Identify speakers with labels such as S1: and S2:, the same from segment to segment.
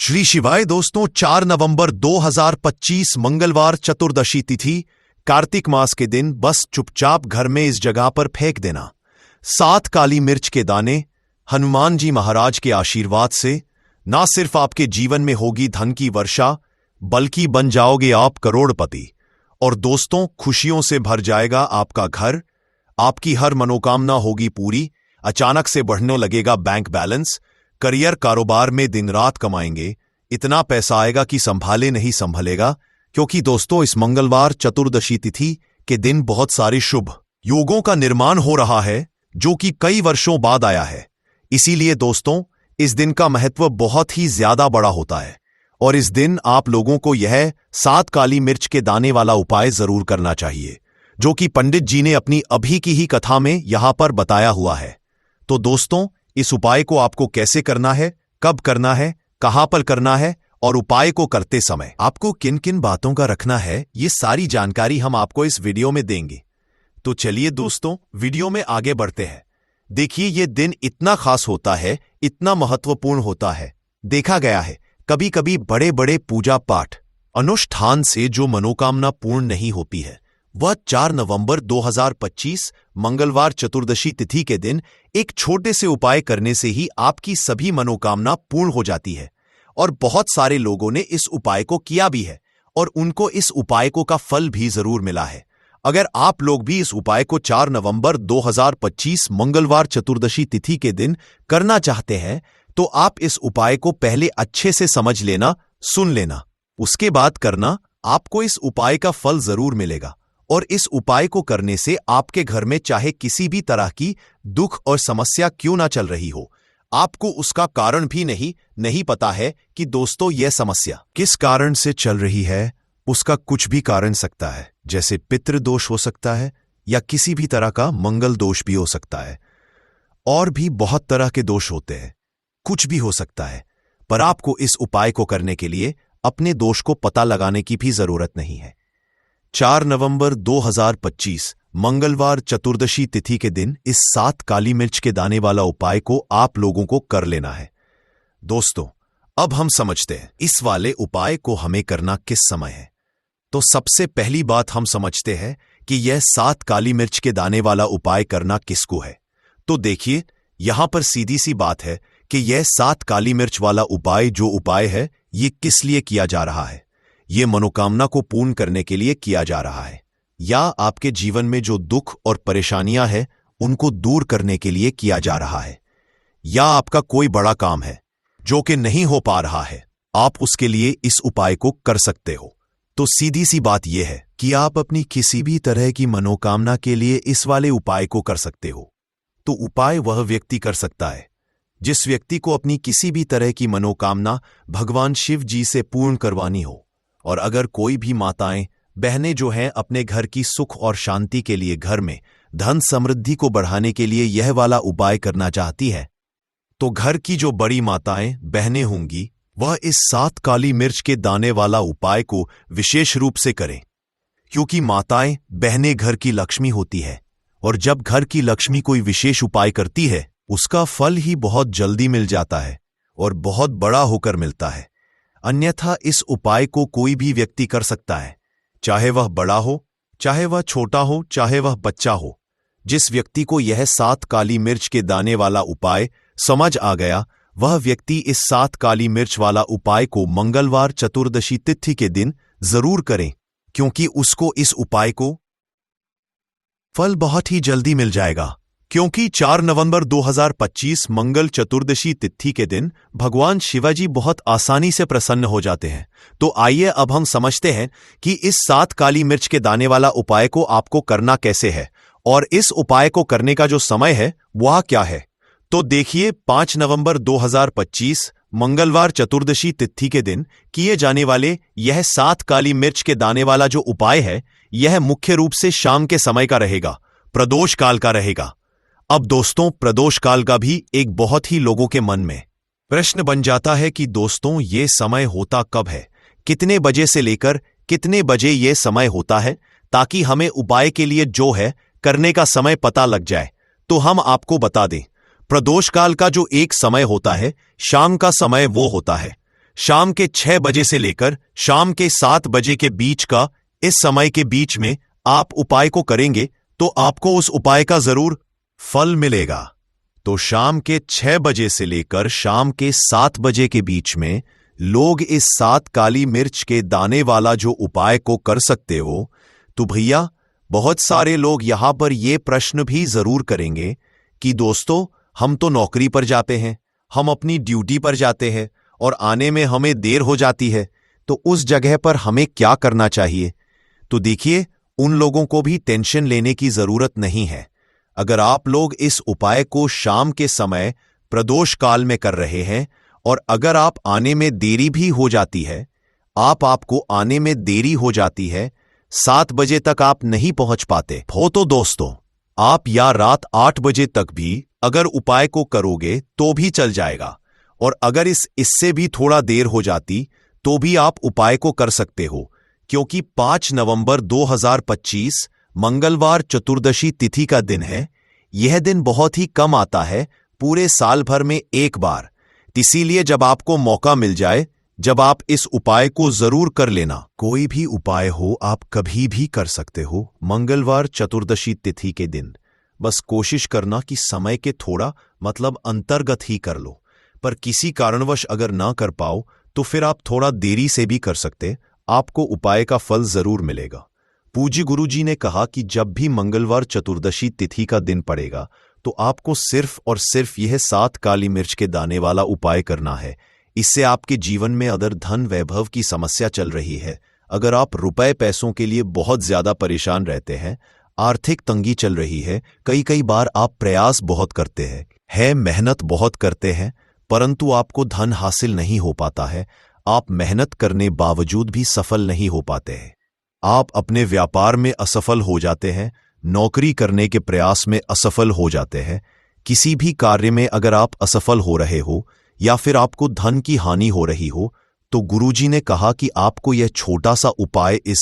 S1: श्री शिवाय दोस्तों, 4 नवंबर 2025 मंगलवार चतुर्दशी तिथि कार्तिक मास के दिन बस चुपचाप घर में इस जगह पर फेंक देना 7 काली मिर्च के दाने। हनुमान जी महाराज के आशीर्वाद से ना सिर्फ आपके जीवन में होगी धन की वर्षा, बल्कि बन जाओगे आप करोड़पति। और दोस्तों, खुशियों से भर जाएगा आपका घर, आपकी हर मनोकामना होगी पूरी। अचानक से बढ़ने लगेगा बैंक बैलेंस, करियर कारोबार में दिन रात कमाएंगे, इतना पैसा आएगा कि संभाले नहीं संभलेगा। क्योंकि दोस्तों, इस मंगलवार चतुर्दशी तिथि के दिन बहुत सारे शुभ योगों का निर्माण हो रहा है, जो कि कई वर्षों बाद आया है। इसीलिए दोस्तों, इस दिन का महत्व बहुत ही ज्यादा बड़ा होता है और इस दिन आप लोगों को यह 7 काली मिर्च के दाने वाला उपाय जरूर करना चाहिए, जो कि पंडित जी ने अपनी अभी की ही कथा में यहां पर बताया हुआ है। तो दोस्तों, इस उपाय को आपको कैसे करना है, कब करना है, कहां पर करना है और उपाय को करते समय आपको किन किन बातों का रखना है, ये सारी जानकारी हम आपको इस वीडियो में देंगे। तो चलिए दोस्तों, वीडियो में आगे बढ़ते हैं। देखिए, ये दिन इतना खास होता है, इतना महत्वपूर्ण होता है। देखा गया है कभी कभी बड़े बड़े पूजा पाठ अनुष्ठान से जो मनोकामना पूर्ण नहीं होती है, वह 4 नवंबर 2025 मंगलवार चतुर्दशी तिथि के दिन एक छोटे से उपाय करने से ही आपकी सभी मनोकामना पूर्ण हो जाती है। और बहुत सारे लोगों ने इस उपाय को किया भी है और उनको इस उपाय को का फल भी जरूर मिला है। अगर आप लोग भी इस उपाय को 4 नवंबर 2025 मंगलवार चतुर्दशी तिथि के दिन करना चाहते हैं, तो आप इस उपाय को पहले अच्छे से समझ लेना, सुन लेना, उसके बाद करना। आपको इस उपाय का फल जरूर मिलेगा और इस उपाय को करने से आपके घर में चाहे किसी भी तरह की दुख और समस्या क्यों ना चल रही हो, आपको उसका कारण भी नहीं पता है कि दोस्तों यह समस्या किस कारण से चल रही है। उसका कुछ भी कारण सकता है, जैसे पितृदोष हो सकता है या किसी भी तरह का मंगल दोष भी हो सकता है, और भी बहुत तरह के दोष होते हैं, कुछ भी हो सकता है। पर आपको इस उपाय को करने के लिए अपने दोष को पता लगाने की भी जरूरत नहीं है। 4 नवंबर 2025 मंगलवार चतुर्दशी तिथि के दिन इस 7 काली मिर्च के दाने वाला उपाय को आप लोगों को कर लेना है। दोस्तों, अब हम समझते हैं इस वाले उपाय को हमें करना किस समय है। तो सबसे पहली बात हम समझते हैं कि यह 7 काली मिर्च के दाने वाला उपाय करना किसको है। तो देखिए, यहां पर सीधी सी बात है कि यह 7 काली मिर्च वाला उपाय जो उपाय है, ये किस लिए किया जा रहा है। ये मनोकामना को पूर्ण करने के लिए किया जा रहा है, या आपके जीवन में जो दुख और परेशानियां हैं उनको दूर करने के लिए किया जा रहा है, या आपका कोई बड़ा काम है जो कि नहीं हो पा रहा है, आप उसके लिए इस उपाय को कर सकते हो। तो सीधी सी बात यह है कि आप अपनी किसी भी तरह की मनोकामना के लिए इस वाले उपाय को कर सकते हो। तो उपाय वह व्यक्ति कर सकता है जिस व्यक्ति को अपनी किसी भी तरह की मनोकामना भगवान शिव जी से पूर्ण करवानी हो। और अगर कोई भी माताएं बहनें जो हैं अपने घर की सुख और शांति के लिए, घर में धन समृद्धि को बढ़ाने के लिए यह वाला उपाय करना चाहती है, तो घर की जो बड़ी माताएं बहनें होंगी, वह इस 7 काली मिर्च के दाने वाला उपाय को विशेष रूप से करें। क्योंकि माताएं बहनें घर की लक्ष्मी होती है, और जब घर की लक्ष्मी कोई विशेष उपाय करती है, उसका फल ही बहुत जल्दी मिल जाता है और बहुत बड़ा होकर मिलता है। अन्यथा इस उपाय को कोई भी व्यक्ति कर सकता है, चाहे वह बड़ा हो, चाहे वह छोटा हो, चाहे वह बच्चा हो। जिस व्यक्ति को यह 7 काली मिर्च के दाने वाला उपाय समझ आ गया, वह व्यक्ति इस 7 काली मिर्च वाला उपाय को मंगलवार चतुर्दशी तिथि के दिन जरूर करें, क्योंकि उसको इस उपाय को फल बहुत ही जल्दी मिल जाएगा। क्योंकि 4 नवंबर 2025 मंगल चतुर्दशी तिथि के दिन भगवान शिवाजी बहुत आसानी से प्रसन्न हो जाते हैं। तो आइए अब हम समझते हैं कि इस 7 काली मिर्च के दाने वाला उपाय को आपको करना कैसे है और इस उपाय को करने का जो समय है वह क्या है। तो देखिए, 5 नवंबर 2025 मंगलवार चतुर्दशी तिथि के दिन किए जाने वाले यह 7 काली मिर्च के दाने वाला जो उपाय है, यह मुख्य रूप से शाम के समय का रहेगा, प्रदोष काल का रहेगा। अब दोस्तों, प्रदोष काल का भी एक बहुत ही लोगों के मन में प्रश्न बन जाता है कि दोस्तों ये समय होता कब है, कितने बजे से लेकर कितने बजे ये समय होता है, ताकि हमें उपाय के लिए जो है करने का समय पता लग जाए। तो हम आपको बता दें, प्रदोष काल का जो एक समय होता है, शाम का समय वो होता है। शाम के 6 बजे से लेकर शाम के 7 बजे के बीच का, इस समय के बीच में आप उपाय को करेंगे तो आपको उस उपाय का जरूर फल मिलेगा। तो शाम के 6 बजे से लेकर शाम के 7 बजे के बीच में लोग इस 7 काली मिर्च के दाने वाला जो उपाय को कर सकते हो। तो भैया, बहुत सारे लोग यहां पर यह प्रश्न भी जरूर करेंगे कि दोस्तों, हम तो नौकरी पर जाते हैं, हम अपनी ड्यूटी पर जाते हैं और आने में हमें देर हो जाती है, तो उस जगह पर हमें क्या करना चाहिए? तो देखिए, उन लोगों को भी टेंशन लेने की जरूरत नहीं है। अगर आप लोग इस उपाय को शाम के समय प्रदोष काल में कर रहे हैं और अगर आप आने में देरी भी हो जाती है, आपको आने में देरी हो जाती है, 7 बजे तक आप नहीं पहुंच पाते हो, तो दोस्तों आप या रात 8 बजे तक भी अगर उपाय को करोगे तो भी चल जाएगा। और अगर इससे भी थोड़ा देर हो जाती तो भी आप उपाय को कर सकते हो, क्योंकि 5 नवंबर 2025 मंगलवार चतुर्दशी तिथि का दिन है। यह दिन बहुत ही कम आता है, पूरे साल भर में एक बार। इसीलिए जब आपको मौका मिल जाए, जब आप इस उपाय को जरूर कर लेना। कोई भी उपाय हो आप कभी भी कर सकते हो मंगलवार चतुर्दशी तिथि के दिन। बस कोशिश करना कि समय के थोड़ा अंतर्गत ही कर लो, पर किसी कारणवश अगर ना कर पाओ तो फिर आप थोड़ा देरी से भी कर सकते, आपको उपाय का फल जरूर मिलेगा। पूज्य गुरुजी ने कहा कि जब भी मंगलवार चतुर्दशी तिथि का दिन पड़ेगा तो आपको सिर्फ और सिर्फ यह 7 काली मिर्च के दाने वाला उपाय करना है। इससे आपके जीवन में अगर धन वैभव की समस्या चल रही है, अगर आप रुपए पैसों के लिए बहुत ज्यादा परेशान रहते हैं, आर्थिक तंगी चल रही है, कई बार आप प्रयास बहुत करते हैं, मेहनत बहुत करते हैं, परंतु आपको धन हासिल नहीं हो पाता है, आप मेहनत करने बावजूद भी सफल नहीं हो पाते हैं, आप अपने व्यापार में असफल हो जाते हैं, नौकरी करने के प्रयास में असफल हो जाते हैं, किसी भी कार्य में अगर आप असफल हो रहे हो या फिर आपको धन की हानि हो रही हो, तो गुरुजी ने कहा कि आपको यह छोटा सा उपाय इस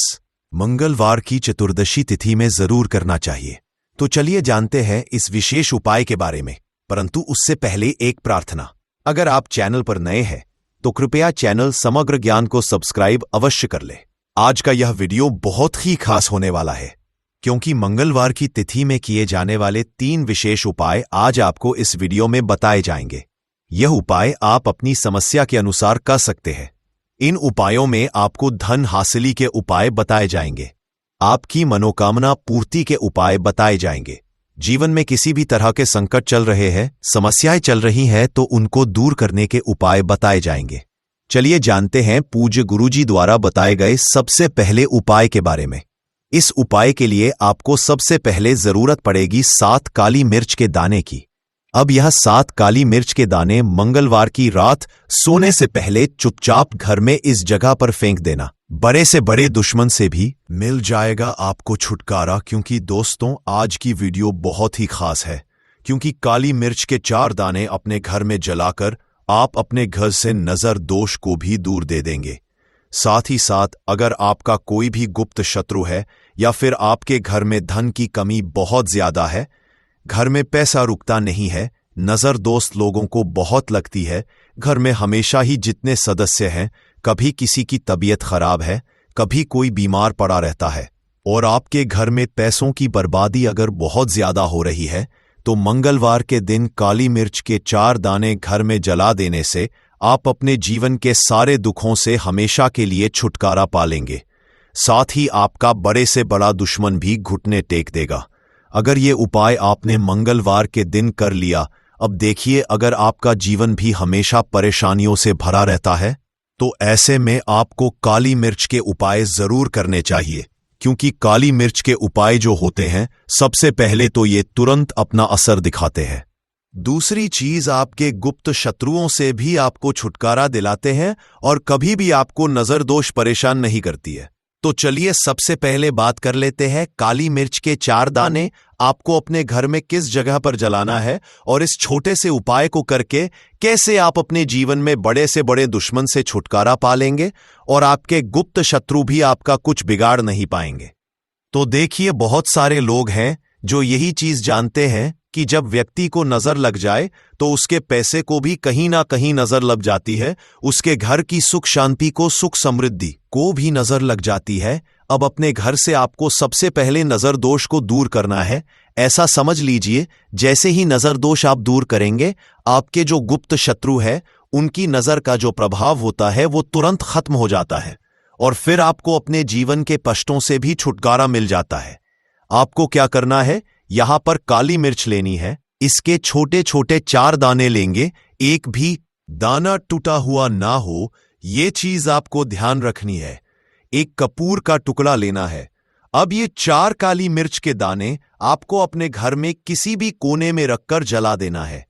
S1: मंगलवार की चतुर्दशी तिथि में जरूर करना चाहिए। तो चलिए जानते हैं इस विशेष उपाय के बारे में, परंतु उससे पहले एक प्रार्थना। अगर आप चैनल पर नए हैं तो कृपया चैनल समग्र ज्ञान को सब्सक्राइब अवश्य कर ले। आज का यह वीडियो बहुत ही खास होने वाला है, क्योंकि मंगलवार की तिथि में किए जाने वाले 3 विशेष उपाय आज आपको इस वीडियो में बताए जाएंगे। यह उपाय आप अपनी समस्या के अनुसार कर सकते हैं। इन उपायों में आपको धन हासिली के उपाय बताए जाएंगे, आपकी मनोकामना पूर्ति के उपाय बताए जाएंगे। जीवन में किसी भी तरह के संकट चल रहे हैं, समस्याएं चल रही हैं, तो उनको दूर करने के उपाय बताए जाएंगे। चलिए जानते हैं पूज्य गुरुजी द्वारा बताए गए सबसे पहले उपाय के बारे में। इस उपाय के लिए आपको सबसे पहले जरूरत पड़ेगी 7 काली मिर्च के दाने की। अब यह 7 काली मिर्च के दाने मंगलवार की रात सोने से पहले चुपचाप घर में इस जगह पर फेंक देना। बड़े से बड़े दुश्मन से भी मिल जाएगा आपको छुटकारा। क्योंकि दोस्तों, आज की वीडियो बहुत ही खास है, क्योंकि काली मिर्च के 4 दाने अपने घर में जलाकर आप अपने घर से नजर दोष को भी दूर दे देंगे। साथ ही साथ अगर आपका कोई भी गुप्त शत्रु है या फिर आपके घर में धन की कमी बहुत ज्यादा है, घर में पैसा रुकता नहीं है, नजर दोस्त लोगों को बहुत लगती है, घर में हमेशा ही जितने सदस्य हैं, कभी किसी की तबीयत खराब है, कभी कोई बीमार पड़ा रहता है, और आपके घर में पैसों की बर्बादी अगर बहुत ज्यादा हो रही है, तो मंगलवार के दिन काली मिर्च के 4 दाने घर में जला देने से आप अपने जीवन के सारे दुखों से हमेशा के लिए छुटकारा पा लेंगे। साथ ही आपका बड़े से बड़ा दुश्मन भी घुटने टेक देगा। अगर ये उपाय आपने मंगलवार के दिन कर लिया, अब देखिए, अगर आपका जीवन भी हमेशा परेशानियों से भरा रहता है, तो ऐसे में आपको काली मिर्च के उपाय जरूर करने चाहिए। क्योंकि काली मिर्च के उपाय जो होते हैं, सबसे पहले तो ये तुरंत अपना असर दिखाते हैं। दूसरी चीज, आपके गुप्त शत्रुओं से भी आपको छुटकारा दिलाते हैं और कभी भी आपको नजर दोष परेशान नहीं करती है। तो चलिए सबसे पहले बात कर लेते हैं काली मिर्च के 4 दाने आपको अपने घर में किस जगह पर जलाना है, और इस छोटे से उपाय को करके कैसे आप अपने जीवन में बड़े से बड़े दुश्मन से छुटकारा पा लेंगे और आपके गुप्त शत्रु भी आपका कुछ बिगाड़ नहीं पाएंगे। तो देखिए, बहुत सारे लोग हैं जो यही चीज जानते हैं, कि जब व्यक्ति को नजर लग जाए तो उसके पैसे को भी कहीं ना कहीं नजर लग जाती है, उसके घर की सुख शांति को, सुख समृद्धि को भी नजर लग जाती है। अब अपने घर से आपको सबसे पहले नजर दोष को दूर करना है। ऐसा समझ लीजिए जैसे ही नजर दोष आप दूर करेंगे, आपके जो गुप्त शत्रु है उनकी नजर का जो प्रभाव होता है वो तुरंत खत्म हो जाता है और फिर आपको अपने जीवन के कष्टों से भी छुटकारा मिल जाता है। आपको क्या करना है, यहां पर काली मिर्च लेनी है, इसके छोटे छोटे 4 दाने लेंगे, एक भी दाना टूटा हुआ ना हो, ये चीज आपको ध्यान रखनी है। एक कपूर का टुकड़ा लेना है। अब ये 4 काली मिर्च के दाने आपको अपने घर में किसी भी कोने में रखकर जला देना है।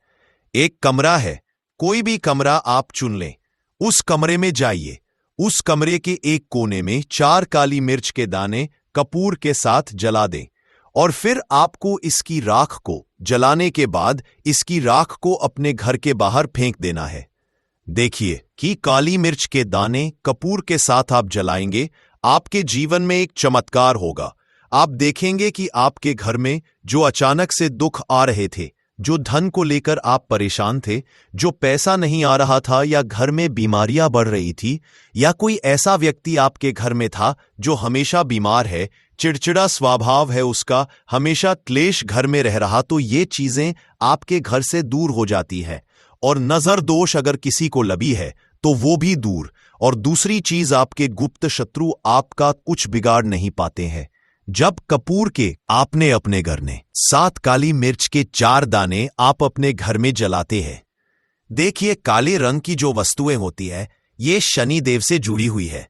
S1: एक कमरा है, कोई भी कमरा आप चुन लें, उस कमरे में जाइए, उस कमरे के एक कोने में 4 काली मिर्च के दाने कपूर के साथ जला दें और फिर आपको इसकी राख को जलाने के बाद इसकी राख को अपने घर के बाहर फेंक देना है। देखिए कि काली मिर्च के दाने कपूर के साथ आप जलाएंगे, आपके जीवन में एक चमत्कार होगा। आप देखेंगे कि आपके घर में जो अचानक से दुख आ रहे थे, जो धन को लेकर आप परेशान थे, जो पैसा नहीं आ रहा था या घर में बीमारियां बढ़ रही थी, या कोई ऐसा व्यक्ति आपके घर में था जो हमेशा बीमार है, चिड़चिड़ा स्वभाव है उसका, हमेशा क्लेश घर में रह रहा, तो ये चीजें आपके घर से दूर हो जाती है। और नजर दोष अगर किसी को लगी है तो वो भी दूर। और दूसरी चीज, आपके गुप्त शत्रु आपका कुछ बिगाड़ नहीं पाते हैं। जब कपूर के आपने अपने घर में 7 काली मिर्च के 4 दाने आप अपने घर में जलाते हैं, देखिए काले रंग की जो वस्तुएं होती है ये शनि देव से जुड़ी हुई है।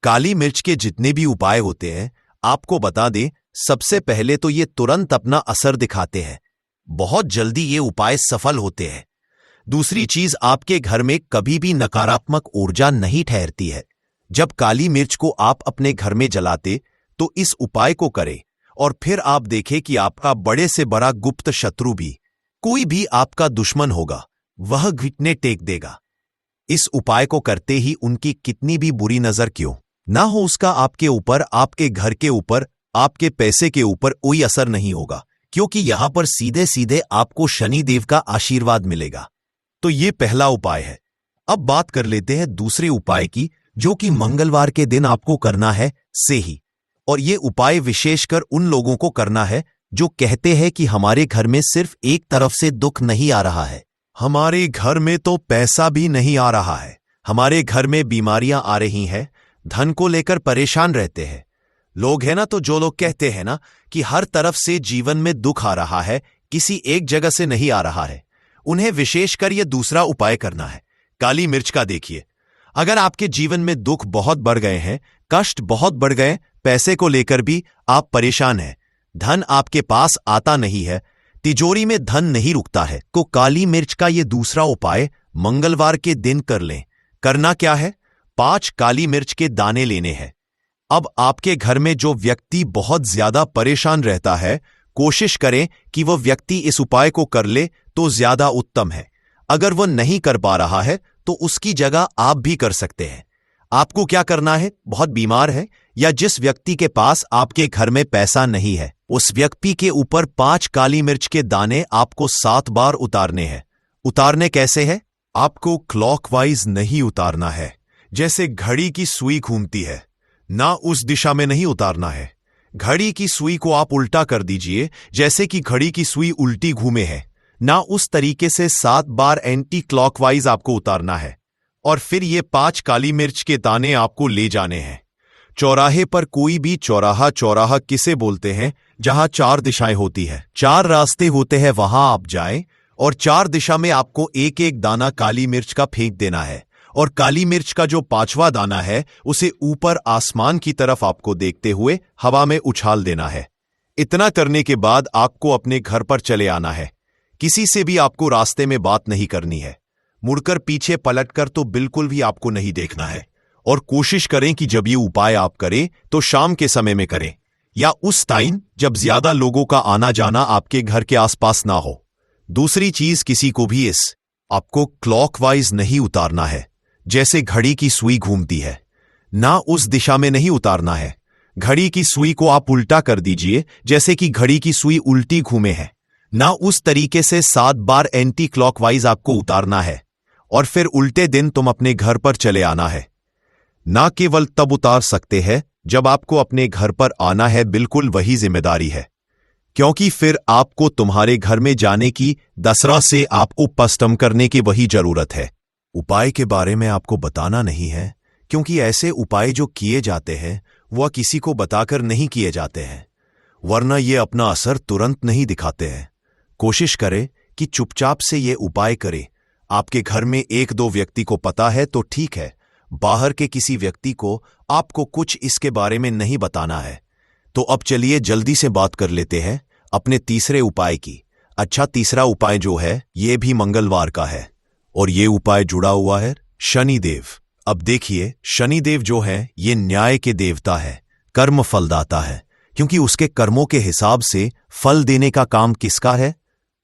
S1: काली मिर्च के जितने भी उपाय होते हैं, आपको बता दें, सबसे पहले तो ये तुरंत अपना असर दिखाते हैं, बहुत जल्दी ये उपाय सफल होते हैं। दूसरी चीज, आपके घर में कभी भी नकारात्मक ऊर्जा नहीं ठहरती है। जब काली मिर्च को आप अपने घर में जलाते तो इस उपाय को करें और फिर आप देखें कि आपका बड़े से बड़ा गुप्त शत्रु भी, कोई भी आपका दुश्मन होगा, वह घुटने टेक देगा। इस उपाय को करते ही उनकी कितनी भी बुरी नजर क्यों ना हो, उसका आपके ऊपर, आपके घर के ऊपर, आपके पैसे के ऊपर कोई असर नहीं होगा, क्योंकि यहां पर सीधे सीधे आपको शनिदेव का आशीर्वाद मिलेगा। तो ये पहला उपाय है। अब बात कर लेते हैं दूसरे उपाय की, जो कि मंगलवार के दिन आपको करना है से ही। और ये उपाय विशेषकर उन लोगों को करना है जो कहते हैं कि हमारे घर में सिर्फ एक तरफ से दुख नहीं आ रहा है, हमारे घर में तो पैसा भी नहीं आ रहा है, हमारे घर में बीमारियां आ रही हैं, धन को लेकर परेशान रहते हैं। लोग है ना, तो जो लोग कहते हैं ना कि हर तरफ से जीवन में दुख आ रहा है, किसी एक जगह से नहीं आ रहा है, उन्हें विशेषकर यह दूसरा उपाय करना है, काली मिर्च का। देखिए, अगर आपके जीवन में दुख बहुत बढ़ गए हैं, कष्ट बहुत बढ़ गए, पैसे को लेकर भी आप परेशान हैं, धन आपके पास आता नहीं है, तिजोरी में धन नहीं रुकता है, तो काली मिर्च का यह दूसरा उपाय मंगलवार के दिन कर लें। करना क्या है, 5 काली मिर्च के दाने लेने हैं। अब आपके घर में जो व्यक्ति बहुत ज्यादा परेशान रहता है, कोशिश करें कि वह व्यक्ति इस उपाय को कर ले तो ज्यादा उत्तम है। अगर वह नहीं कर पा रहा है तो उसकी जगह आप भी कर सकते हैं। आपको क्या करना है, बहुत बीमार है या जिस व्यक्ति के पास आपके घर में पैसा नहीं है, उस व्यक्ति के ऊपर 5 काली मिर्च के दाने आपको 7 बार उतारने हैं। उतारने कैसे है, आपको क्लॉकवाइज नहीं उतारना है, जैसे घड़ी की सुई घूमती है ना, उस दिशा में नहीं उतारना है। घड़ी की सुई को आप उल्टा कर दीजिए, जैसे कि घड़ी की सुई उल्टी घूमे है ना, उस तरीके से 7 बार एंटी क्लॉकवाइज आपको उतारना है। और फिर ये 5 काली मिर्च के दाने आपको ले जाने हैं चौराहे पर। कोई भी चौराहा, चौराहा किसे बोलते हैं, जहां 4 दिशाएं होती है, 4 रास्ते होते हैं, वहां आप जाएं और 4 दिशा में आपको एक एक दाना काली मिर्च का फेंक देना है। और काली मिर्च का जो 5वां दाना है उसे ऊपर आसमान की तरफ आपको देखते हुए हवा में उछाल देना है। इतना करने के बाद आपको अपने घर पर चले आना है। किसी से भी आपको रास्ते में बात नहीं करनी है, मुड़कर पीछे पलटकर तो बिल्कुल भी आपको नहीं देखना है। और कोशिश करें कि जब ये उपाय आप करें तो शाम के समय में करें या उस टाइम जब ज्यादा लोगों का आना जाना आपके घर के आसपास ना हो। दूसरी चीज, किसी को भी इस आपको क्लॉकवाइज नहीं उतारना है, जैसे घड़ी की सुई घूमती है ना, उस दिशा में नहीं उतारना है। घड़ी की सुई को आप उल्टा कर दीजिए, जैसे कि घड़ी की सुई उल्टी घूमे है ना उस तरीके से 7 बार एंटी क्लॉकवाइज आपको उतारना है और फिर उल्टे दिन तुम अपने घर पर चले आना है। ना केवल तब उतार सकते हैं जब आपको अपने घर पर आना है, बिल्कुल वही जिम्मेदारी है, क्योंकि फिर आपको तुम्हारे घर में जाने की दसरा से आपको पस्टम करने की वही जरूरत है। उपाय के बारे में आपको बताना नहीं है, क्योंकि ऐसे उपाय जो किए जाते हैं वह किसी को बताकर नहीं किए जाते हैं, वरना ये अपना असर तुरंत नहीं दिखाते हैं। कोशिश करें कि चुपचाप से ये उपाय करें। आपके घर में 1-2 व्यक्ति को पता है तो ठीक है, बाहर के किसी व्यक्ति को आपको कुछ इसके बारे में नहीं बताना है। तो अब चलिए जल्दी से बात कर लेते हैं अपने तीसरे उपाय की। अच्छा, तीसरा उपाय जो है ये भी मंगलवार का है और ये उपाय जुड़ा हुआ है शनिदेव। अब देखिए, शनिदेव जो है ये न्याय के देवता है, कर्म फलदाता है, क्योंकि उसके कर्मों के हिसाब से फल देने का काम किसका है?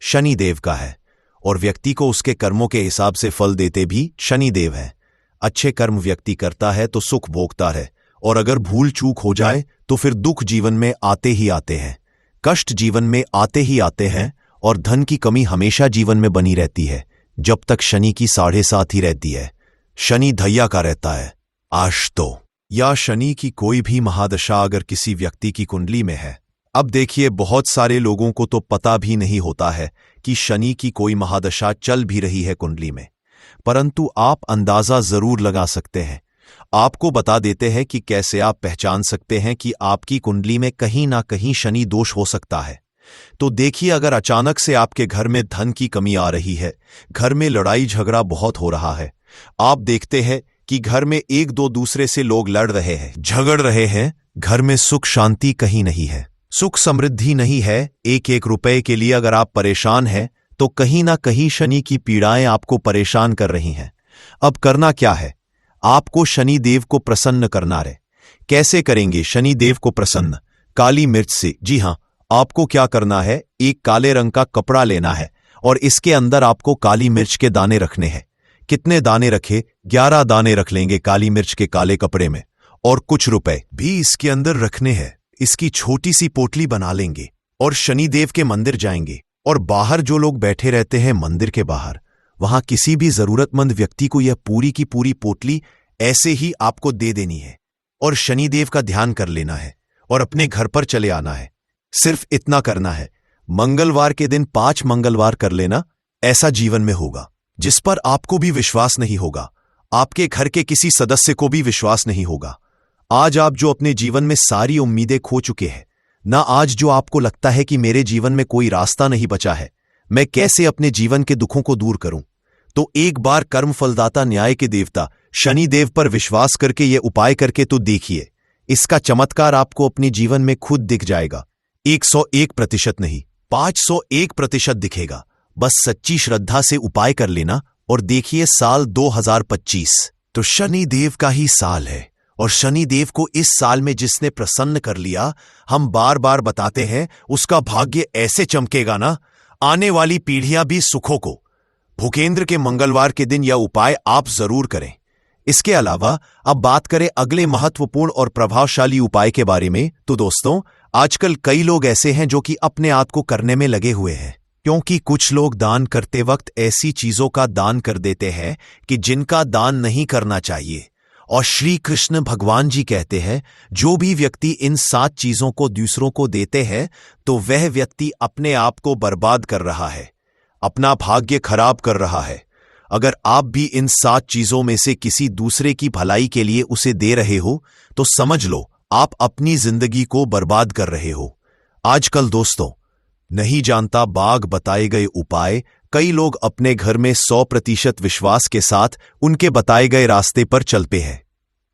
S1: शनिदेव का है। और व्यक्ति को उसके कर्मों के हिसाब से फल देते भी शनिदेव है। अच्छे कर्म व्यक्ति करता है तो सुख भोगता है, और अगर भूल चूक हो जाए तो फिर दुख जीवन में आते ही आते हैं, कष्ट जीवन में आते ही आते हैं, और धन की कमी हमेशा जीवन में बनी रहती है जब तक शनि की 7.5 ही रहती है। शनि धैया का रहता है। आज तो या शनि की कोई भी महादशा अगर किसी व्यक्ति की कुंडली में है, अब देखिए बहुत सारे लोगों को तो पता भी नहीं होता है कि शनि की कोई महादशा चल भी रही है कुंडली में, परंतु आप अंदाजा जरूर लगा सकते हैं। आपको बता देते हैं कि कैसे आप पहचान सकते हैं कि आपकी कुंडली में कहीं ना कहीं शनि दोष हो सकता है। तो देखिए, अगर अचानक से आपके घर में धन की कमी आ रही है, घर में लड़ाई झगड़ा बहुत हो रहा है, आप देखते हैं कि घर में 1-2 दूसरे से लोग लड़ रहे हैं, झगड़ रहे हैं, घर में सुख शांति कहीं नहीं है, सुख समृद्धि नहीं है, 1-1 रुपए के लिए अगर आप परेशान हैं तो कहीं ना कहीं शनि की पीड़ाएं आपको परेशान कर रही हैं। अब करना क्या है? आपको शनि देव को प्रसन्न करना है। कैसे करेंगे शनि देव को प्रसन्न? काली मिर्च से। जी हां, आपको क्या करना है, एक काले रंग का कपड़ा लेना है और इसके अंदर आपको काली मिर्च के दाने रखने हैं। कितने दाने रखे? 11 दाने रख लेंगे काली मिर्च के काले कपड़े में, और कुछ रुपए भी इसके अंदर रखने हैं। इसकी छोटी सी पोटली बना लेंगे और शनिदेव के मंदिर जाएंगे, और बाहर जो लोग बैठे रहते हैं मंदिर के बाहर, वहां किसी भी जरूरतमंद व्यक्ति को यह पूरी की पूरी पोटली ऐसे ही आपको दे देनी है और शनिदेव का ध्यान कर लेना है और अपने घर पर चले आना है। सिर्फ इतना करना है। मंगलवार के दिन 5 मंगलवार कर लेना। ऐसा जीवन में होगा जिस पर आपको भी विश्वास नहीं होगा, आपके घर के किसी सदस्य को भी विश्वास नहीं होगा। आज आप जो अपने जीवन में सारी उम्मीदें खो चुके हैं ना, आज जो आपको लगता है कि मेरे जीवन में कोई रास्ता नहीं बचा है, मैं कैसे अपने जीवन के दुखों को दूर करूं, तो एक बार कर्म फलदाता न्याय के देवता शनिदेव पर विश्वास करके ये उपाय करके तो देखिए, इसका चमत्कार आपको अपने जीवन में खुद दिख जाएगा। 101% नहीं, 501% दिखेगा। बस सच्ची श्रद्धा से उपाय कर लेना और देखिए, साल 2025 तो शनिदेव का ही साल है, और शनिदेव को इस साल में जिसने प्रसन्न कर लिया, हम बार बार बताते हैं, उसका भाग्य ऐसे चमकेगा ना, आने वाली पीढ़ियां भी सुखों को। भूकेंद्र के मंगलवार के दिन यह उपाय आप जरूर करें। इसके अलावा अब बात करें अगले महत्वपूर्ण और प्रभावशाली उपाय के बारे में, तो दोस्तों, आजकल कई लोग ऐसे हैं जो कि अपने आप को करने में लगे हुए हैं, क्योंकि कुछ लोग दान करते वक्त ऐसी चीजों का दान कर देते हैं कि जिनका दान नहीं करना चाहिए। और श्री कृष्ण भगवान जी कहते हैं, जो भी व्यक्ति इन 7 चीजों को दूसरों को देते हैं तो वह व्यक्ति अपने आप को बर्बाद कर रहा है, अपना भाग्य खराब कर रहा है। अगर आप भी इन 7 चीजों में से किसी दूसरे की भलाई के लिए उसे दे रहे हो तो समझ लो आप अपनी जिंदगी को बर्बाद कर रहे हो। आजकल दोस्तों, नहीं जानता बाग बताए गए उपाय कई लोग अपने घर में 100% विश्वास के साथ उनके बताए गए रास्ते पर चलते हैं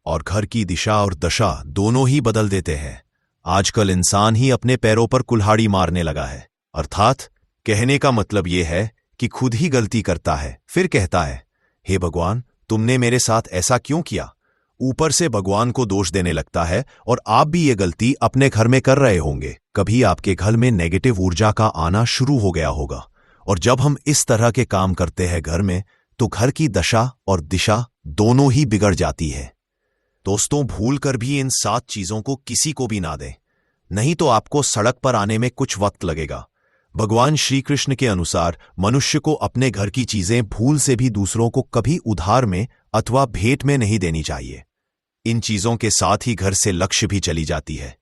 S1: और घर की दिशा और दशा दोनों ही बदल देते हैं। आजकल इंसान ही अपने पैरों पर कुल्हाड़ी मारने लगा है, अर्थात कहने का मतलब यह है कि खुद ही गलती करता है, फिर कहता है, हे भगवान, तुमने मेरे साथ ऐसा क्यों किया। ऊपर से भगवान को दोष देने लगता है, और आप भी ये गलती अपने घर में कर रहे होंगे। कभी आपके घर में नेगेटिव ऊर्जा का आना शुरू हो गया होगा, और जब हम इस तरह के काम करते हैं घर में, तो घर की दशा और दिशा दोनों ही बिगड़ जाती है। दोस्तों, भूल कर भी इन 7 चीजों को किसी को भी ना दें, नहीं तो आपको सड़क पर आने में कुछ वक्त लगेगा। भगवान श्री कृष्ण के अनुसार मनुष्य को अपने घर की चीजें भूल से भी दूसरों को कभी उधार में अथवा भेंट में नहीं देनी चाहिए। इन चीजों के साथ ही घर से लक्ष्य भी चली जाती है।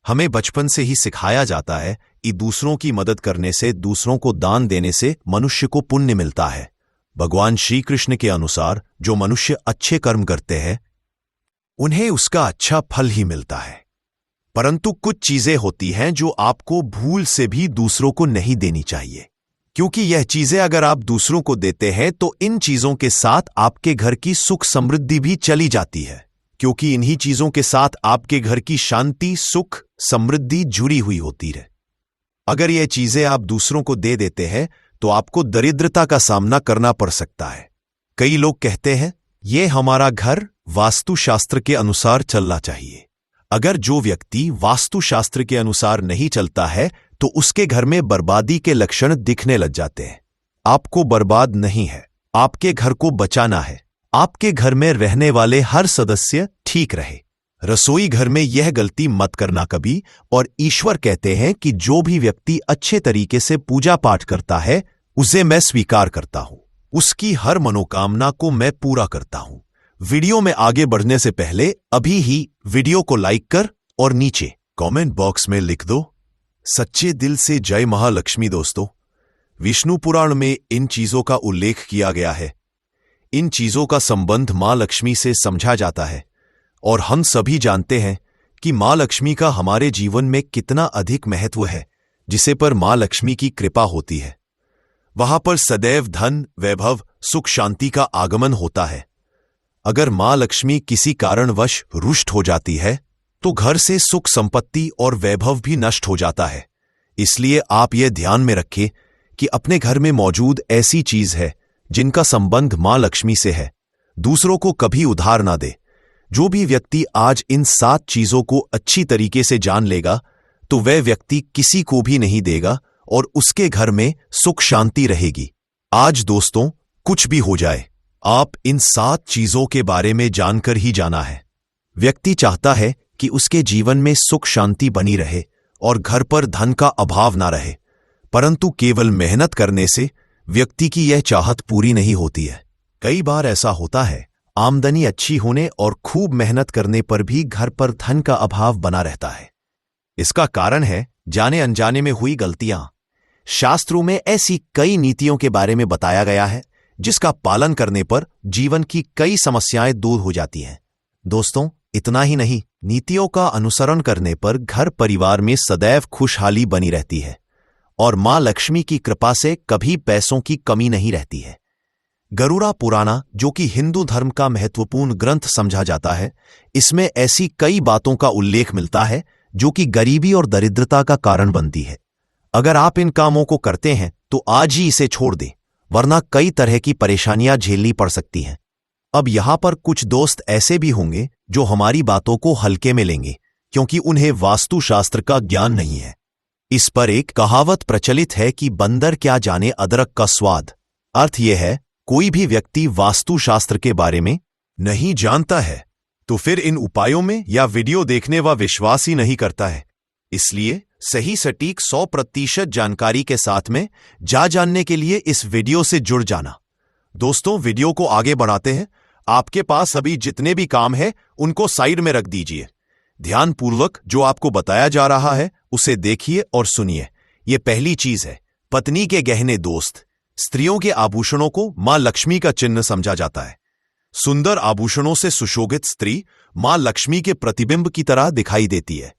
S1: हमें बचपन से ही सिखाया जाता है कि दूसरों की मदद करने से, दूसरों को दान देने से मनुष्य को पुण्य मिलता है। भगवान श्री कृष्ण के अनुसार जो मनुष्य अच्छे कर्म करते हैं उन्हें उसका अच्छा फल ही मिलता है। परंतु कुछ चीजें होती हैं जो आपको भूल से भी दूसरों को नहीं देनी चाहिए, क्योंकि यह चीजें अगर आप दूसरों को देते हैं तो इन चीजों के साथ आपके घर की सुख समृद्धि भी चली जाती है, क्योंकि इन्हीं चीजों के साथ आपके घर की शांति, सुख, समृद्धि जुड़ी हुई होती है। अगर यह चीजें आप दूसरों को दे देते हैं तो आपको दरिद्रता का सामना करना पड़ सकता है। कई लोग कहते हैं यह हमारा घर वास्तुशास्त्र के अनुसार चलना चाहिए। अगर जो व्यक्ति वास्तुशास्त्र के अनुसार नहीं चलता है तो उसके घर में बर्बादी के लक्षण दिखने लग जाते हैं। आपको बर्बाद नहीं है, आपके घर को बचाना है। आपके घर में रहने वाले हर सदस्य ठीक रहे। रसोई घर में यह गलती मत करना कभी। और ईश्वर कहते हैं कि जो भी व्यक्ति अच्छे तरीके से पूजा पाठ करता है उसे मैं स्वीकार करता हूं, उसकी हर मनोकामना को मैं पूरा करता हूं। वीडियो में आगे बढ़ने से पहले अभी ही वीडियो को लाइक कर और नीचे कमेंट बॉक्स में लिख दो सच्चे दिल से जय महालक्ष्मी। दोस्तों, विष्णु पुराण में इन चीजों का उल्लेख किया गया है। इन चीजों का संबंध मां लक्ष्मी से समझा जाता है और हम सभी जानते हैं कि मां लक्ष्मी का हमारे जीवन में कितना अधिक महत्व है। जिसे पर मां लक्ष्मी की कृपा होती है वहां पर सदैव धन, वैभव, सुख, शांति का आगमन होता है। अगर मां लक्ष्मी किसी कारणवश रुष्ट हो जाती है तो घर से सुख, संपत्ति और वैभव भी नष्ट हो जाता है। इसलिए आप यह ध्यान में रखें कि अपने घर में मौजूद ऐसी चीज है जिनका संबंध मां लक्ष्मी से है, दूसरों को कभी उधार ना दे। जो भी व्यक्ति आज इन 7 चीजों को अच्छी तरीके से जान लेगा तो वह व्यक्ति किसी को भी नहीं देगा और उसके घर में सुख शांति रहेगी। आज दोस्तों, कुछ भी हो जाए, आप इन 7 चीजों के बारे में जानकर ही जाना है। व्यक्ति चाहता है कि उसके जीवन में सुख शांति बनी रहे और घर पर धन का अभाव ना रहे, परंतु केवल मेहनत करने से व्यक्ति की यह चाहत पूरी नहीं होती है। कई बार ऐसा होता है, आमदनी अच्छी होने और खूब मेहनत करने पर भी घर पर धन का अभाव बना रहता है। इसका कारण है जाने अनजाने में हुई गलतियां। शास्त्रों में ऐसी कई नीतियों के बारे में बताया गया है जिसका पालन करने पर जीवन की कई समस्याएं दूर हो जाती हैं। दोस्तों, इतना ही नहीं, नीतियों का अनुसरण करने पर घर परिवार में सदैव खुशहाली बनी रहती है और मां लक्ष्मी की कृपा से कभी पैसों की कमी नहीं रहती है। गरुड़ा पुराना, जो कि हिंदू धर्म का महत्वपूर्ण ग्रंथ समझा जाता है, इसमें ऐसी कई बातों का उल्लेख मिलता है जो कि गरीबी और दरिद्रता का कारण बनती है। अगर आप इन कामों को करते हैं तो आज ही इसे छोड़ दें, वरना कई तरह की परेशानियां झेलनी पड़ सकती हैं। अब यहां पर कुछ दोस्त ऐसे भी होंगे जो हमारी बातों को हल्के में लेंगे क्योंकि उन्हें वास्तुशास्त्र का ज्ञान नहीं है। इस पर एक कहावत प्रचलित है कि बंदर क्या जाने अदरक का स्वाद। अर्थ यह है, कोई भी व्यक्ति वास्तुशास्त्र के बारे में नहीं जानता है तो फिर इन उपायों में या वीडियो देखने व विश्वास ही नहीं करता है। इसलिए सही सटीक 100% जानकारी के साथ में जानने के लिए इस वीडियो से जुड़ जाना। दोस्तों, वीडियो को आगे बढ़ाते हैं। आपके पास अभी जितने भी काम है उनको साइड में रख दीजिए। ध्यानपूर्वक जो आपको बताया जा रहा है उसे देखिए और सुनिए। यह पहली चीज है, पत्नी के गहने। दोस्त, स्त्रियों के आभूषणों को मां लक्ष्मी का चिन्ह समझा जाता है। सुंदर आभूषणों से सुशोभित स्त्री मां लक्ष्मी के प्रतिबिंब की तरह दिखाई देती है।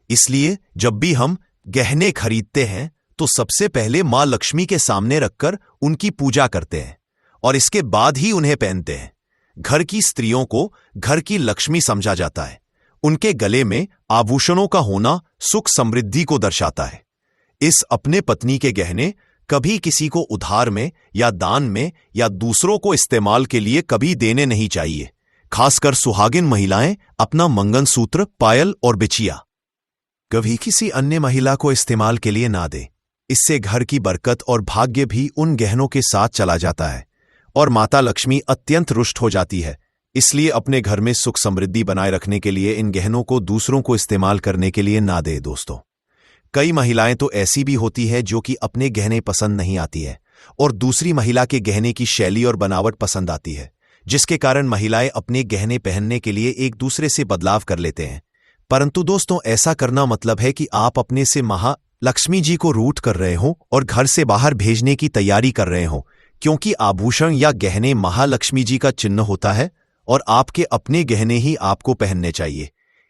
S1: इसलिए जब भी हम गहने खरीदते हैं तो सबसे पहले मां लक्ष्मी के सामने रखकर उनकी पूजा करते हैं और इसके बाद ही उन्हें पहनते हैं। घर की स्त्रियों को घर की लक्ष्मी समझा जाता है। उनके गले में आभूषणों का होना सुख समृद्धि को दर्शाता है। इस अपने पत्नी के गहने कभी किसी को उधार में या दान में या दूसरों को इस्तेमाल के लिए कभी देने नहीं चाहिए। खासकर सुहागिन महिलाएं अपना मंगलसूत्र, पायल और बिछिया कभी किसी अन्य महिला को इस्तेमाल के लिए ना दे। इससे घर की बरकत और भाग्य भी उन गहनों के साथ चला जाता है और माता लक्ष्मी अत्यंत रुष्ट हो जाती है। इसलिए अपने घर में सुख समृद्धि बनाए रखने के लिए इन गहनों को दूसरों को इस्तेमाल करने के लिए ना दे। दोस्तों, कई महिलाएं तो ऐसी भी होती है जो कि अपने गहने पसंद नहीं आती है और दूसरी महिला के गहने की शैली और बनावट पसंद आती है, जिसके कारण महिलाएं अपने गहने पहनने के लिए एक दूसरे से बदलाव कर लेते हैं। परंतु दोस्तों, ऐसा करना मतलब है कि आप अपने से महालक्ष्मी जी को रूठ कर रहे हो और घर से बाहर भेजने की तैयारी कर रहे हो, क्योंकि आभूषण या गहने महालक्ष्मी जी का चिन्ह होता है और आपके अपने गहने ही आपको पहनने चाहिए।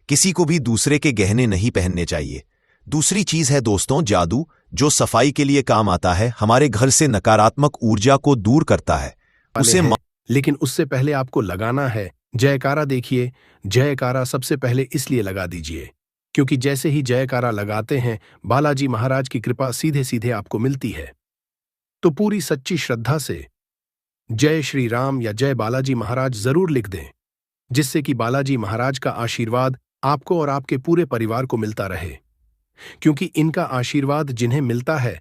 S1: किसी को भी दूसरे के गहने नहीं पहनने चाहिए। दूसरी चीज है दोस्तों जादू, जो सफाई के लिए काम आता है, हमारे घर से नकारात्मक ऊर्जा को दूर करता है। उसे
S2: लेकिन उससे पहले आपको लगाना है जयकारा। देखिए, जयकारा सबसे पहले इसलिए लगा दीजिए क्योंकि जैसे ही जयकारा लगाते हैं बालाजी महाराज की कृपा सीधे सीधे आपको मिलती है। तो पूरी सच्ची श्रद्धा से जय श्री राम या जय बालाजी महाराज जरूर लिख दें, जिससे कि बालाजी महाराज का आशीर्वाद आपको और आपके पूरे परिवार को मिलता रहे। क्योंकि इनका आशीर्वाद जिन्हें मिलता है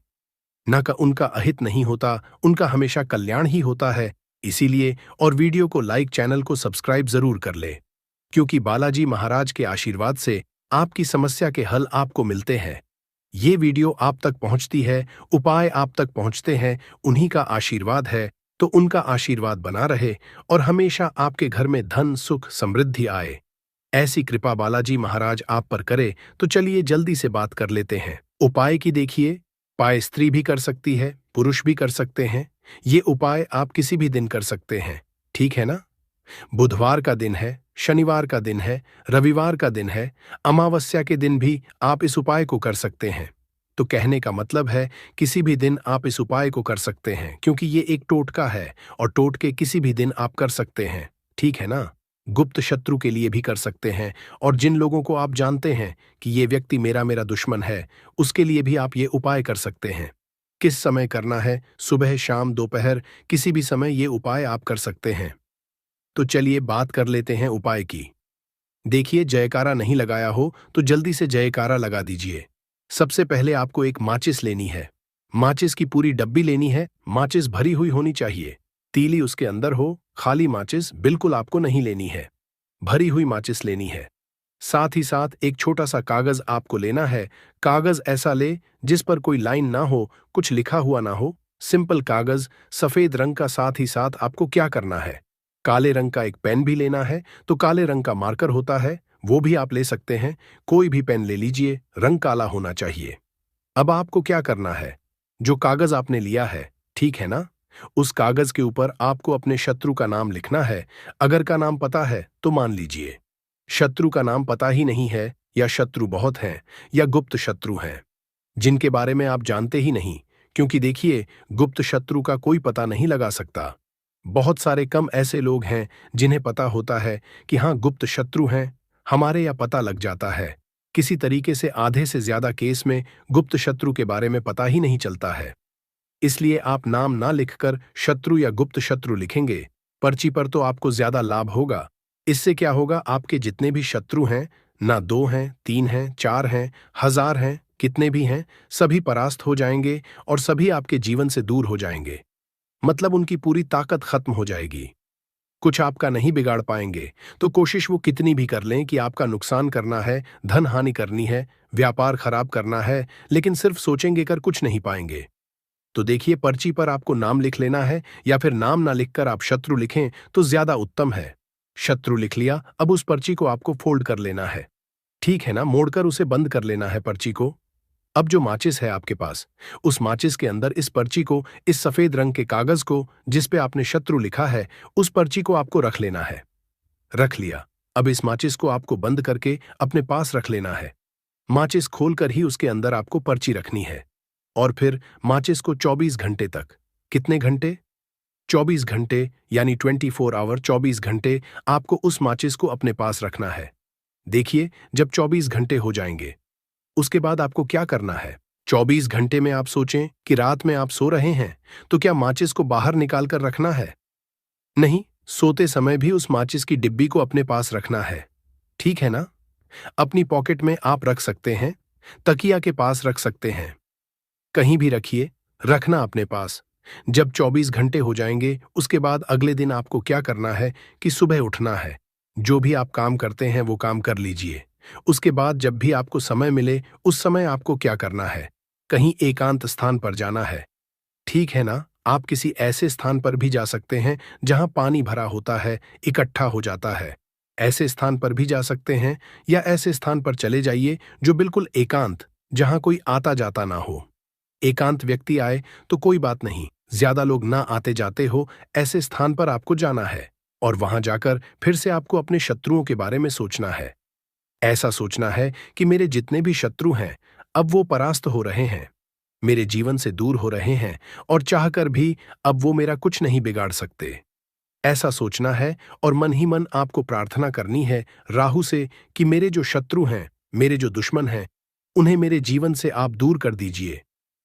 S2: न का उनका अहित नहीं होता, उनका हमेशा कल्याण ही होता है। इसीलिए और वीडियो को लाइक, चैनल को सब्सक्राइब जरूर कर ले, क्योंकि बालाजी महाराज के आशीर्वाद से आपकी समस्या के हल आपको मिलते हैं। ये वीडियो आप तक पहुंचती है, उपाय आप तक पहुंचते हैं, उन्हीं का आशीर्वाद है। तो उनका आशीर्वाद बना रहे और हमेशा आपके घर में धन, सुख, समृद्धि आए, ऐसी कृपा बालाजी महाराज आप पर करे। तो चलिए जल्दी से बात कर लेते हैं उपाय की। देखिए, उपाय स्त्री भी कर सकती है, पुरुष भी कर सकते हैं। ये उपाय आप किसी भी दिन कर सकते हैं, ठीक है ना? बुधवार का दिन है, शनिवार का दिन है, रविवार का दिन है, अमावस्या के दिन भी आप इस उपाय को कर सकते हैं। तो कहने का मतलब है किसी भी दिन आप इस उपाय को कर सकते हैं, क्योंकि ये एक टोटका है और टोटके किसी भी दिन आप कर सकते हैं, ठीक है ना? गुप्त शत्रु के लिए भी कर सकते हैं, और जिन लोगों को आप जानते हैं कि ये व्यक्ति मेरा दुश्मन है, उसके लिए भी आप ये उपाय कर सकते हैं। किस समय करना है? सुबह, शाम, दोपहर, किसी भी समय ये उपाय आप कर सकते हैं। तो चलिए बात कर लेते हैं उपाय की। देखिए, जयकारा नहीं लगाया हो तो जल्दी से जयकारा लगा दीजिए। सबसे पहले आपको एक माचिस लेनी है। माचिस की पूरी डब्बी लेनी है। माचिस भरी हुई होनी चाहिए, तीली उसके अंदर हो। खाली माचिस बिल्कुल आपको नहीं लेनी है, भरी हुई माचिस लेनी है। साथ ही साथ एक छोटा सा कागज आपको लेना है। कागज ऐसा ले जिस पर कोई लाइन ना हो, कुछ लिखा हुआ ना हो, सिंपल कागज, सफेद रंग का। साथ ही साथ आपको क्या करना है, काले रंग का एक पेन भी लेना है। तो काले रंग का मार्कर होता है, वो भी आप ले सकते हैं। कोई भी पेन ले लीजिए, रंग काला होना चाहिए। अब आपको क्या करना है, जो कागज आपने लिया है, ठीक है ना, उस कागज के ऊपर आपको अपने शत्रु का नाम लिखना है। अगर का नाम पता है तो मान लीजिए, शत्रु का नाम पता ही नहीं है, या शत्रु बहुत हैं, या गुप्त शत्रु हैं जिनके बारे में आप जानते ही नहीं। क्योंकि देखिए, गुप्त शत्रु का कोई पता नहीं लगा सकता। बहुत सारे कम ऐसे लोग हैं जिन्हें पता होता है कि हाँ, गुप्त शत्रु हैं हमारे, या पता लग जाता है। किसी तरीके से आधे से ज्यादा केस में गुप्त शत्रु के बारे में पता ही नहीं चलता है। इसलिए आप नाम ना लिखकर शत्रु या गुप्त शत्रु लिखेंगे पर्ची पर, तो आपको ज्यादा लाभ होगा। इससे क्या होगा, आपके जितने भी शत्रु हैं, ना 2 हैं, 3 हैं, 4 हैं, 1000 हैं, कितने भी हैं, सभी परास्त हो जाएंगे और सभी आपके जीवन से दूर हो जाएंगे। मतलब उनकी पूरी ताकत खत्म हो जाएगी। कुछ आपका नहीं बिगाड़ पाएंगे। तो कोशिश वो कितनी भी कर लें कि आपका नुकसान करना है, धन हानि करनी है, व्यापार खराब करना है, लेकिन सिर्फ सोचेंगे कर कुछ नहीं पाएंगे। तो देखिए, पर्ची पर आपको नाम लिख लेना है, या फिर नाम ना लिखकर आप शत्रु लिखें तो ज्यादा उत्तम है। शत्रु लिख लिया, अब उस पर्ची को आपको फोल्ड कर लेना है, ठीक है ना, मोड़कर उसे बंद कर लेना है पर्ची को। अब जो माचिस है आपके पास, उस माचिस के अंदर इस पर्ची को, इस सफेद रंग के कागज को जिस पे आपने शत्रु लिखा है, उस पर्ची को आपको रख लेना है। रख लिया। अब इस माचिस को आपको बंद करके अपने पास रख लेना है। माचिस खोलकर ही उसके अंदर आपको पर्ची रखनी है, और फिर माचिस को 24 घंटे तक, कितने घंटे, 24 घंटे यानी 24 आवर, 24 घंटे आपको उस माचिस को अपने पास रखना है। देखिए, जब 24 घंटे हो जाएंगे, उसके बाद आपको क्या करना है। 24 घंटे में आप सोचें कि रात में आप सो रहे हैं, तो क्या माचिस को बाहर निकाल कर रखना है? नहीं, सोते समय भी उस माचिस की डिब्बी को अपने पास रखना है, ठीक है ना? अपनी पॉकेट में आप रख सकते हैं, तकिया के पास रख सकते हैं, कहीं भी रखिए, रखना अपने पास। जब 24 घंटे हो जाएंगे, उसके बाद अगले दिन आपको क्या करना है कि सुबह उठना है। जो भी आप काम करते हैं वो काम कर लीजिए। उसके बाद जब भी आपको समय मिले उस समय आपको क्या करना है? कहीं एकांत स्थान पर जाना है। ठीक है ना? आप किसी ऐसे स्थान पर भी जा सकते हैं जहां पानी भरा होता है, इकट्ठा हो जाता है। ऐसे स्थान पर भी जा सकते हैं या ऐसे स्थान पर चले जाइए जो बिल्कुल एकांत, जहां कोई आता जाता ना हो। एकांत व्यक्ति आए तो कोई बात नहीं, ज्यादा लोग ना आते जाते हो, ऐसे स्थान पर आपको जाना है और वहां जाकर फिर से आपको अपने शत्रुओं के बारे में सोचना है। ऐसा सोचना है कि मेरे जितने भी शत्रु हैं, अब वो परास्त हो रहे हैं, मेरे जीवन से दूर हो रहे हैं और चाहकर भी अब वो मेरा कुछ नहीं बिगाड़ सकते। ऐसा सोचना है और मन ही मन आपको प्रार्थना करनी है राहु से कि मेरे जो शत्रु हैं, मेरे जो दुश्मन हैं, उन्हें मेरे जीवन से आप दूर कर दीजिए।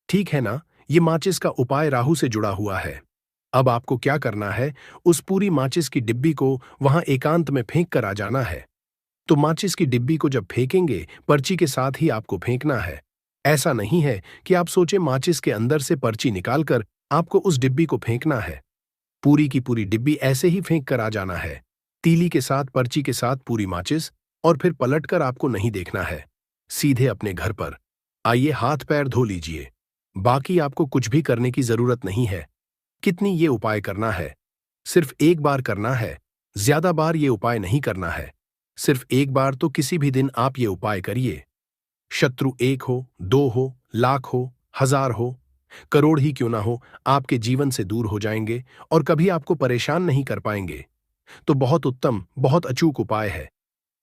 S2: ठीक है ना? ये माचिस का उपाय राहु से जुड़ा हुआ है। अब आपको क्या करना है? उस पूरी माचिस की डिब्बी को वहां एकांत में फेंक कर आ जाना है। तो माचिस की डिब्बी को जब फेंकेंगे, पर्ची के साथ ही आपको फेंकना है। ऐसा नहीं है कि आप सोचे माचिस के अंदर से पर्ची निकालकर आपको उस डिब्बी को फेंकना है। पूरी की पूरी डिब्बी ऐसे ही फेंक कर आ जाना है, तीली के साथ, पर्ची के साथ पूरी माचिस, और फिर पलटकर आपको नहीं देखना है। सीधे अपने घर पर आइए, हाथ पैर धो लीजिए। बाकी आपको कुछ भी करने की जरूरत नहीं है। कितनी ये उपाय करना है? सिर्फ एक बार करना है, ज्यादा बार ये उपाय नहीं करना है। सिर्फ एक बार तो किसी भी दिन आप ये उपाय करिए। शत्रु 1 हो, 2 हो, लाख हो, 1000 हो, करोड़ ही क्यों ना हो, आपके जीवन से दूर हो जाएंगे और कभी आपको परेशान नहीं कर पाएंगे। तो बहुत उत्तम, बहुत अचूक उपाय है।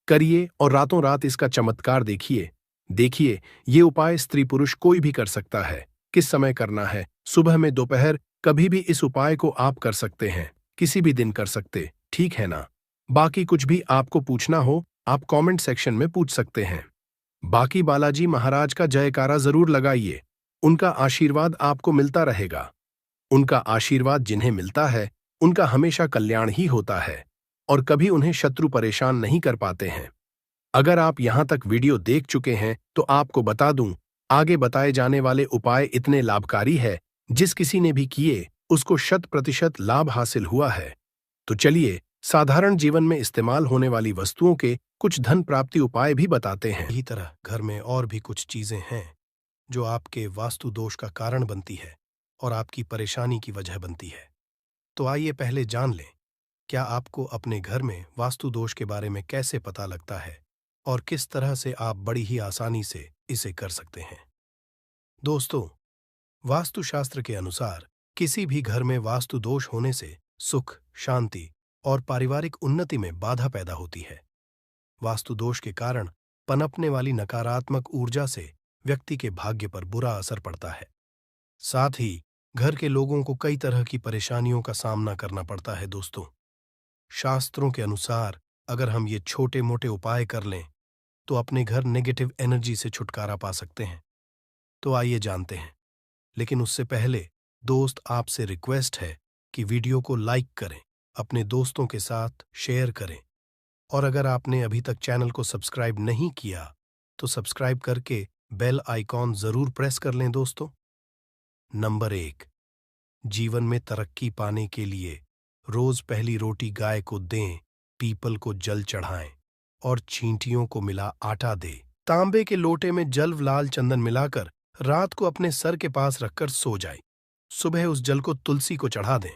S2: करिए और रातों रात इसका चमत्कार देखिए। देखिए, ये उपाय स्त्री पुरुष कोई भी कर सकता है। किस समय करना है? सुबह में, दोपहर, कभी भी इस उपाय को आप कर सकते हैं। किसी भी दिन कर सकते, ठीक है ना? बाकी कुछ भी आपको पूछना हो, आप कमेंट सेक्शन में पूछ सकते हैं। बाकी बालाजी महाराज का जयकारा जरूर लगाइए। उनका आशीर्वाद आपको मिलता रहेगा। उनका आशीर्वाद जिन्हें मिलता है, उनका हमेशा कल्याण ही होता है और कभी उन्हें शत्रु परेशान नहीं कर पाते हैं। अगर आप यहां तक वीडियो देख चुके हैं तो आपको बता दूं, आगे बताए जाने वाले उपाय इतने लाभकारी है, जिस किसी ने भी किए उसको 100% लाभ हासिल हुआ है। तो चलिए, साधारण जीवन में इस्तेमाल होने वाली वस्तुओं के कुछ धन प्राप्ति उपाय भी बताते हैं। इसी तरह घर में और भी कुछ चीजें हैं जो आपके वास्तु दोष का कारण बनती है और आपकी परेशानी की वजह बनती है। तो आइए पहले जान लें, क्या आपको अपने घर में वास्तु दोष के बारे में कैसे पता लगता है और किस तरह से आप बड़ी ही आसानी से इसे कर सकते हैं। दोस्तों, वास्तुशास्त्र के अनुसार किसी भी घर में वास्तु दोष होने से सुख, शांति और पारिवारिक उन्नति में बाधा पैदा होती है। वास्तु दोष के कारण पनपने वाली नकारात्मक ऊर्जा से व्यक्ति के भाग्य पर बुरा असर पड़ता है। साथ ही घर के लोगों को कई तरह की परेशानियों का सामना करना पड़ता है। दोस्तों, शास्त्रों के अनुसार अगर हम ये छोटे मोटे उपाय कर लें तो अपने घर नेगेटिव एनर्जी से छुटकारा पा सकते हैं। तो आइए जानते हैं, लेकिन उससे पहले दोस्त, आपसे रिक्वेस्ट है कि वीडियो को लाइक करें, अपने दोस्तों के साथ शेयर करें और अगर आपने अभी तक चैनल को सब्सक्राइब नहीं किया तो सब्सक्राइब करके बेल आइकॉन जरूर प्रेस कर लें। दोस्तों, नंबर 1, जीवन में तरक्की पाने के लिए रोज पहली रोटी गाय को दें, पीपल को जल चढ़ाएं और चींटियों को मिला आटा दे। तांबे के लोटे में जल लाल चंदन मिलाकर रात को अपने सर के पास रखकर सो जाए। सुबह उस जल को तुलसी को चढ़ा दें।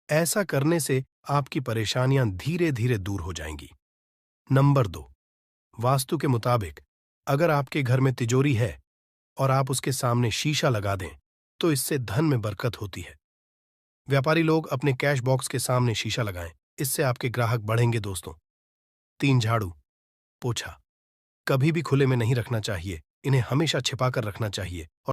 S2: ऐसा करने से आपकी परेशानियां धीरे धीरे दूर हो जाएंगी। नंबर 2, वास्तु के मुताबिक अगर आपके घर में तिजोरी है और आप उसके सामने शीशा लगा दें तो इससे धन में बरकत होती है। व्यापारी लोग अपने कैश बॉक्स के सामने शीशा लगाएं, इससे आपके ग्राहक बढ़ेंगे। दोस्तों, 3, झाड़ू, पोछा कभी भी खुले में नहीं रखना चाहिए, इन्हें हमेशा छिपाकर रखना चाहिए और